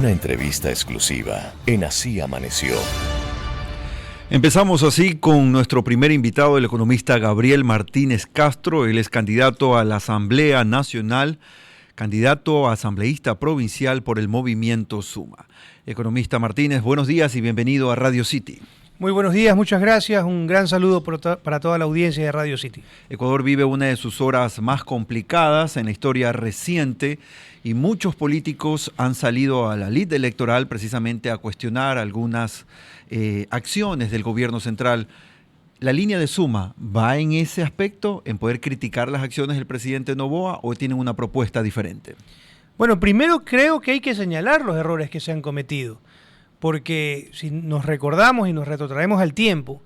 Una entrevista exclusiva en Así Amaneció. Empezamos así con nuestro primer invitado, el economista Gabriel Martínez Castro. Él es candidato a la Asamblea Nacional, candidato a asambleísta provincial por el movimiento Suma. Economista Martínez, buenos días y bienvenido a Radio City. Muy buenos días, muchas gracias. Un gran saludo para toda la audiencia de Radio City. Ecuador vive una de sus horas más complicadas en la historia reciente y muchos políticos han salido a la lid electoral precisamente a cuestionar algunas acciones del gobierno central. ¿La línea de Suma va en ese aspecto, en poder criticar las acciones del presidente Noboa, o tienen una propuesta diferente? Bueno, primero creo que hay que señalar los errores que se han cometido. Porque si nos recordamos y nos retrotraemos al tiempo,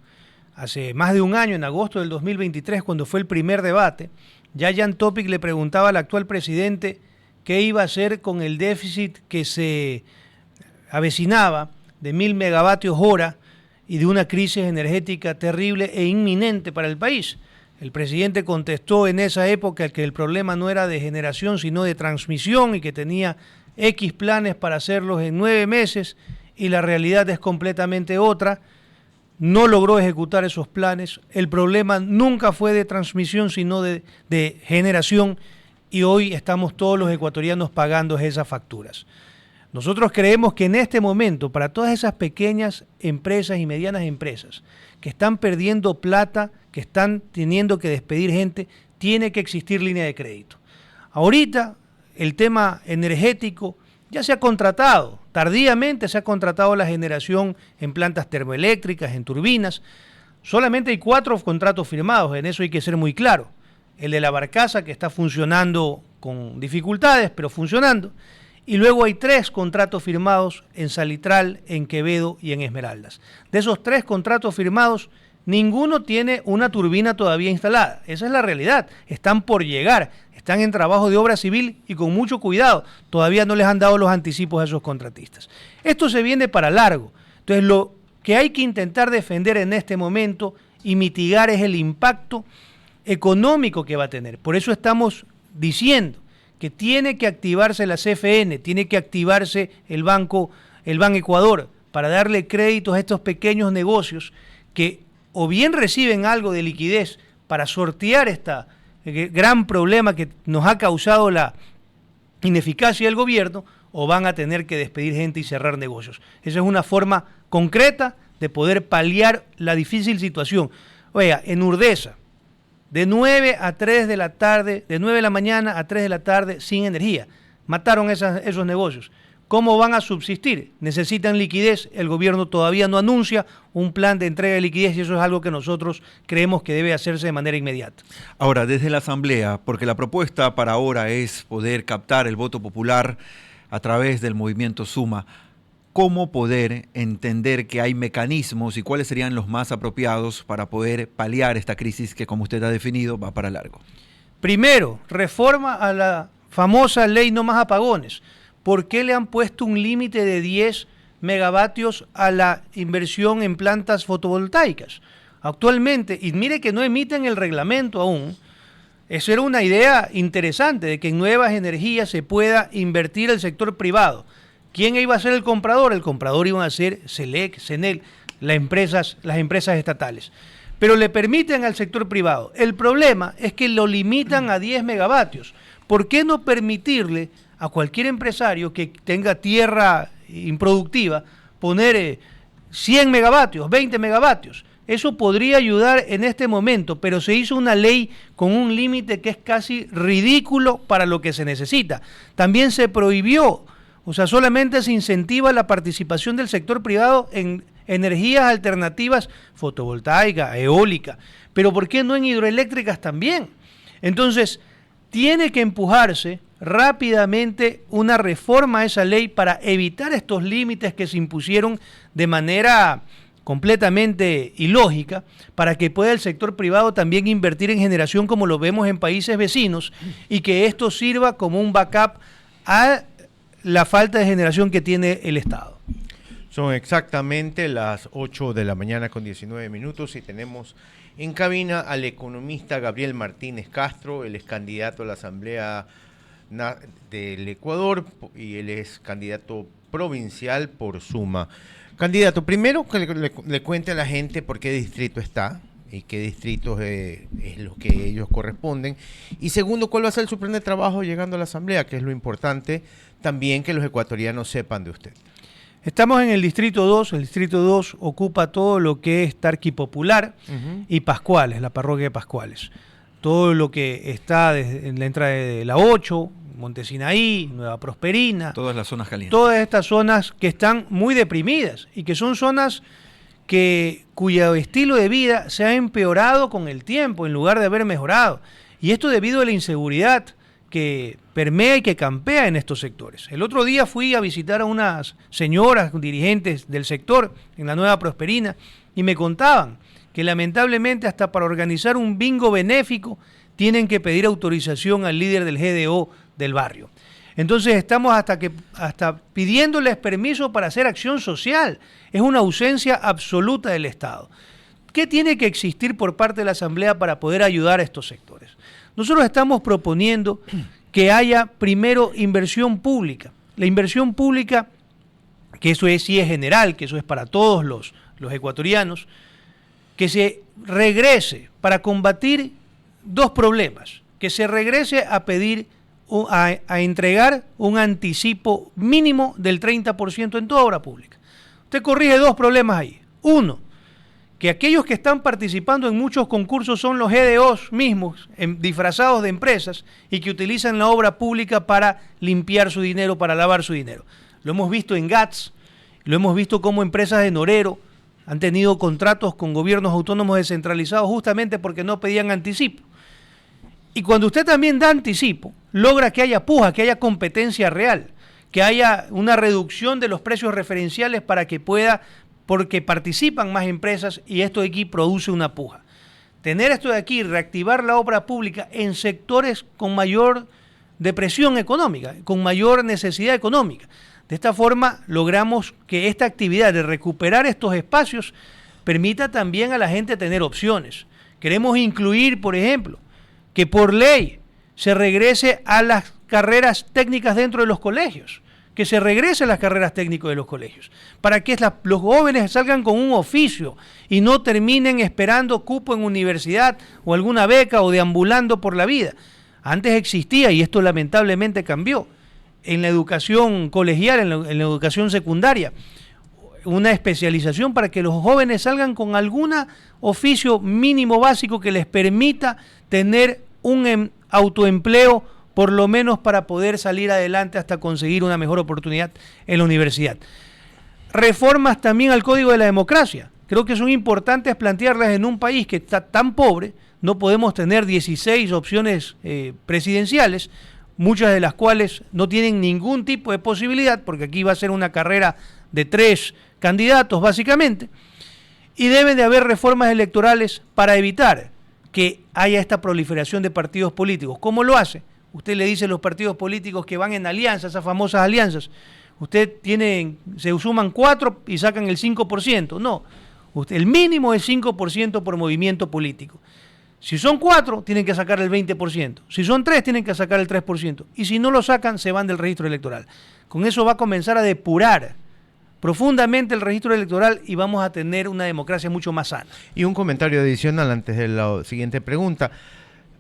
hace más de un año, en agosto del 2023, cuando fue el primer debate, ya Jan Topic le preguntaba al actual presidente qué iba a hacer con el déficit que se avecinaba de 1.000 megavatios hora y de una crisis energética terrible e inminente para el país. El presidente contestó en esa época que el problema no era de generación, sino de transmisión y que tenía X planes para hacerlos en 9 meses, y la realidad es completamente otra. No logró ejecutar esos planes. El problema nunca fue de transmisión, sino de generación, y hoy estamos todos los ecuatorianos pagando esas facturas. Nosotros creemos que en este momento, para todas esas pequeñas empresas y medianas empresas que están perdiendo plata, que están teniendo que despedir gente, tiene que existir línea de crédito. Ahorita el tema energético ya se ha contratado, tardíamente se ha contratado la generación en plantas termoeléctricas, en turbinas. Solamente hay 4 contratos firmados, en eso hay que ser muy claro. El de la Barcaza, que está funcionando con dificultades, pero funcionando. Y luego hay 3 contratos firmados en Salitral, en Quevedo y en Esmeraldas. De esos 3 contratos firmados, ninguno tiene una turbina todavía instalada. Esa es la realidad. Están por llegar. Están en trabajo de obra civil y con mucho cuidado. Todavía no les han dado los anticipos a esos contratistas. Esto se viene para largo. Entonces, lo que hay que intentar defender en este momento y mitigar es el impacto económico que va a tener. Por eso estamos diciendo que tiene que activarse la CFN, tiene que activarse el Ban Ecuador para darle créditos a estos pequeños negocios que o bien reciben algo de liquidez para sortear esta gran problema que nos ha causado la ineficacia del gobierno, o van a tener que despedir gente y cerrar negocios. Esa es una forma concreta de poder paliar la difícil situación. Oiga, en Urdesa, de 9 a 3 de la tarde, de 9 de la mañana a 3 de la tarde, sin energía. Mataron esos negocios. ¿Cómo van a subsistir? Necesitan liquidez. El gobierno todavía no anuncia un plan de entrega de liquidez y eso es algo que nosotros creemos que debe hacerse de manera inmediata. Ahora, desde la Asamblea, porque la propuesta para ahora es poder captar el voto popular a través del movimiento Suma, ¿cómo poder entender que hay mecanismos y cuáles serían los más apropiados para poder paliar esta crisis que, como usted ha definido, va para largo? Primero, reforma a la famosa ley No Más Apagones. ¿Por qué le han puesto un límite de 10 megavatios a la inversión en plantas fotovoltaicas? Actualmente, y mire que no emiten el reglamento aún, eso era una idea interesante de que en nuevas energías se pueda invertir el sector privado. ¿Quién iba a ser el comprador? El comprador iban a ser SELEC, CENEL, las empresas estatales. Pero le permiten al sector privado. El problema es que lo limitan a 10 megavatios. ¿Por qué no permitirle a cualquier empresario que tenga tierra improductiva poner 100 megavatios, 20 megavatios? Eso podría ayudar en este momento, pero se hizo una ley con un límite que es casi ridículo para lo que se necesita. También se prohibió, o sea, solamente se incentiva la participación del sector privado en energías alternativas fotovoltaica, eólica, pero ¿por qué no en hidroeléctricas también? Entonces, tiene que empujarse rápidamente una reforma a esa ley para evitar estos límites que se impusieron de manera completamente ilógica, para que pueda el sector privado también invertir en generación como lo vemos en países vecinos y que esto sirva como un backup a la falta de generación que tiene el Estado. Son exactamente las 8 de la mañana con 19 minutos y tenemos en cabina al economista Gabriel Martínez Castro. Él es candidato a la Asamblea del Ecuador y él es candidato provincial por Suma. Candidato, primero que le cuente a la gente por qué distrito está y qué distritos es lo que ellos corresponden. Y segundo, cuál va a ser su plan de trabajo llegando a la Asamblea, que es lo importante también que los ecuatorianos sepan de usted. Estamos en el Distrito 2. El Distrito 2 ocupa todo lo que es Tarqui Popular y Pascuales, la parroquia de Pascuales. Todo lo que está en la entrada de la 8, Montesinaí, Nueva Prosperina. Todas las zonas calientes. Todas estas zonas que están muy deprimidas y que son zonas cuyo estilo de vida se ha empeorado con el tiempo en lugar de haber mejorado. Y esto debido a la inseguridad que permea y que campea en estos sectores. El otro día fui a visitar a unas señoras dirigentes del sector en la Nueva Prosperina y me contaban que lamentablemente hasta para organizar un bingo benéfico tienen que pedir autorización al líder del GDO del barrio. Entonces estamos hasta pidiéndoles permiso para hacer acción social. Es una ausencia absoluta del Estado. ¿Qué tiene que existir por parte de la Asamblea para poder ayudar a estos sectores? Nosotros estamos proponiendo que haya primero inversión pública. La inversión pública, que eso sí es general, que eso es para todos los ecuatorianos, que se regrese para combatir dos problemas, que se regrese a pedir, a entregar un anticipo mínimo del 30% en toda obra pública. Usted corrige dos problemas ahí. Uno, que aquellos que están participando en muchos concursos son los GDOs mismos, disfrazados de empresas, y que utilizan la obra pública para limpiar su dinero, para lavar su dinero. Lo hemos visto en GATS, lo hemos visto como empresas de Norero han tenido contratos con gobiernos autónomos descentralizados justamente porque no pedían anticipo. Y cuando usted también da anticipo, logra que haya puja, que haya competencia real, que haya una reducción de los precios referenciales para que pueda, porque participan más empresas y esto de aquí produce una puja. Tener esto de aquí, reactivar la obra pública en sectores con mayor depresión económica, con mayor necesidad económica. De esta forma logramos que esta actividad de recuperar estos espacios permita también a la gente tener opciones. Queremos incluir, por ejemplo, que por ley se regrese a las carreras técnicas dentro de los colegios, que se regrese a las carreras técnicas de los colegios, para que los jóvenes salgan con un oficio y no terminen esperando cupo en universidad o alguna beca o deambulando por la vida. Antes existía, y esto lamentablemente cambió, en la educación colegial, en la educación secundaria, una especialización para que los jóvenes salgan con algún oficio mínimo básico que les permita tener un autoempleo, por lo menos para poder salir adelante hasta conseguir una mejor oportunidad en la universidad. Reformas también al Código de la Democracia. Creo que son importantes plantearlas en un país que está tan pobre. No podemos tener 16 opciones presidenciales, muchas de las cuales no tienen ningún tipo de posibilidad, porque aquí va a ser una carrera de 3 candidatos básicamente, y deben de haber reformas electorales para evitar que haya esta proliferación de partidos políticos. ¿Cómo lo hace? Usted le dice a los partidos políticos que van en alianzas, esas famosas alianzas, se suman 4 y sacan el 5%. No, el mínimo es 5% por movimiento político. Si son 4, tienen que sacar el 20%. Si son 3, tienen que sacar el 3%. Y si no lo sacan, se van del registro electoral. Con eso va a comenzar a depurar profundamente el registro electoral y vamos a tener una democracia mucho más sana. Y un comentario adicional antes de la siguiente pregunta.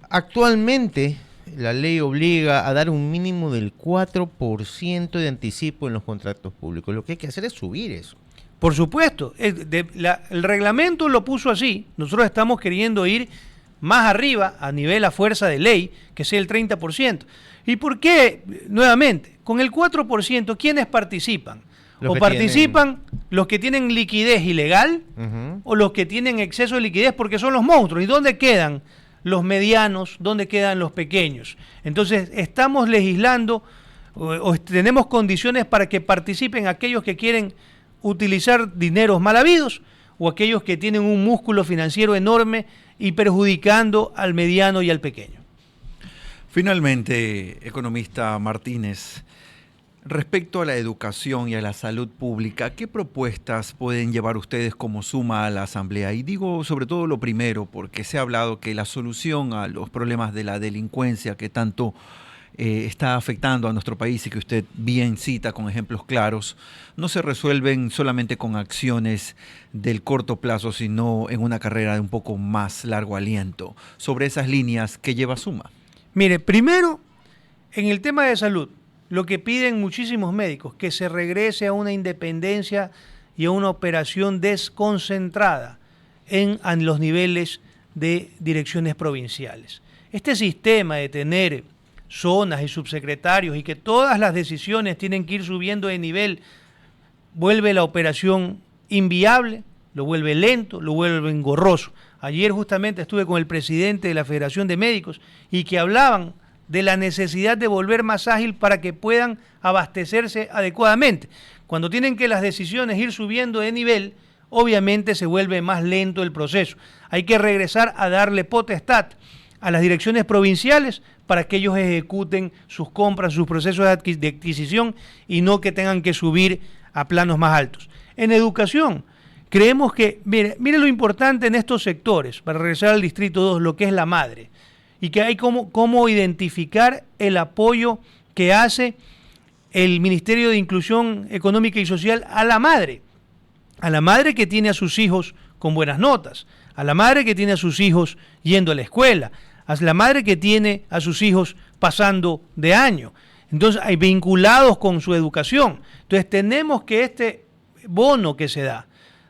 Actualmente, la ley obliga a dar un mínimo del 4% de anticipo en los contratos públicos. Lo que hay que hacer es subir eso. Por supuesto. El reglamento lo puso así. Nosotros estamos queriendo ir más arriba, a nivel a fuerza de ley, que sea el 30%. ¿Y por qué? Nuevamente, con el 4%, ¿quiénes participan? O participan los que tienen liquidez ilegal o los que tienen exceso de liquidez porque son los monstruos. ¿Y dónde quedan los medianos? ¿Dónde quedan los pequeños? Entonces, estamos legislando o tenemos condiciones para que participen aquellos que quieren utilizar dineros mal habidos o aquellos que tienen un músculo financiero enorme y perjudicando al mediano y al pequeño. Finalmente, economista Martínez, respecto a la educación y a la salud pública, ¿qué propuestas pueden llevar ustedes como Suma a la Asamblea? Y digo sobre todo lo primero, porque se ha hablado que la solución a los problemas de la delincuencia que tanto está afectando a nuestro país y que usted bien cita con ejemplos claros, no se resuelven solamente con acciones del corto plazo, sino en una carrera de un poco más largo aliento. Sobre esas líneas, ¿qué lleva Suma? Mire, primero, en el tema de salud, lo que piden muchísimos médicos, que se regrese a una independencia y a una operación desconcentrada en los niveles de direcciones provinciales. Este sistema de tener zonas y subsecretarios y que todas las decisiones tienen que ir subiendo de nivel, vuelve la operación inviable, lo vuelve lento, lo vuelve engorroso. Ayer justamente estuve con el presidente de la Federación de Médicos y que hablaban de la necesidad de volver más ágil para que puedan abastecerse adecuadamente. Cuando tienen que las decisiones ir subiendo de nivel, obviamente se vuelve más lento el proceso. Hay que regresar a darle potestad a las direcciones provinciales para que ellos ejecuten sus compras, sus procesos de adquisición y no que tengan que subir a planos más altos. En educación, creemos que, mire lo importante en estos sectores, para regresar al Distrito 2, lo que es la madre, y que hay cómo identificar el apoyo que hace el Ministerio de Inclusión Económica y Social a la madre que tiene a sus hijos con buenas notas, a la madre que tiene a sus hijos yendo a la escuela, a la madre que tiene a sus hijos pasando de año. Entonces, hay vinculados con su educación. Entonces, tenemos que este bono que se da,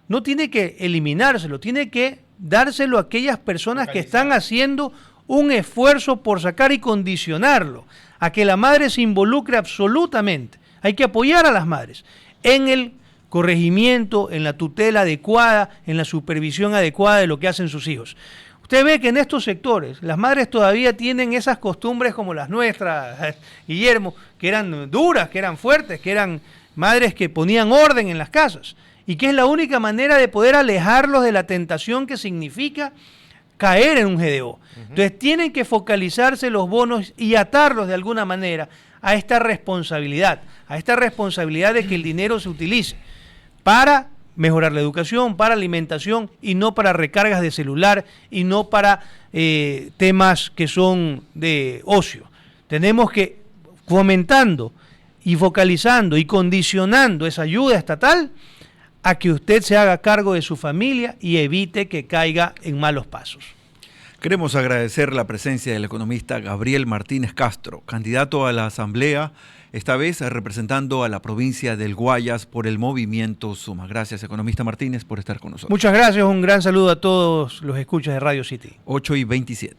no tiene que eliminárselo, tiene que dárselo a aquellas personas que están haciendo un esfuerzo por sacar y condicionarlo, a que la madre se involucre absolutamente. Hay que apoyar a las madres en el corregimiento, en la tutela adecuada, en la supervisión adecuada de lo que hacen sus hijos. Usted ve que en estos sectores las madres todavía tienen esas costumbres como las nuestras, Guillermo, que eran duras, que eran fuertes, que eran madres que ponían orden en las casas y que es la única manera de poder alejarlos de la tentación que significa caer en un GDO. Entonces tienen que focalizarse los bonos y atarlos de alguna manera a esta responsabilidad de que el dinero se utilice para mejorar la educación, para alimentación y no para recargas de celular y no para temas que son de ocio. Tenemos que, fomentando y focalizando y condicionando esa ayuda estatal a que usted se haga cargo de su familia y evite que caiga en malos pasos. Queremos agradecer la presencia del economista Gabriel Martínez Castro, candidato a la Asamblea, esta vez representando a la provincia del Guayas por el movimiento Suma. Gracias, economista Martínez, por estar con nosotros. Muchas gracias, un gran saludo a todos los escuchas de Radio City. 8:27.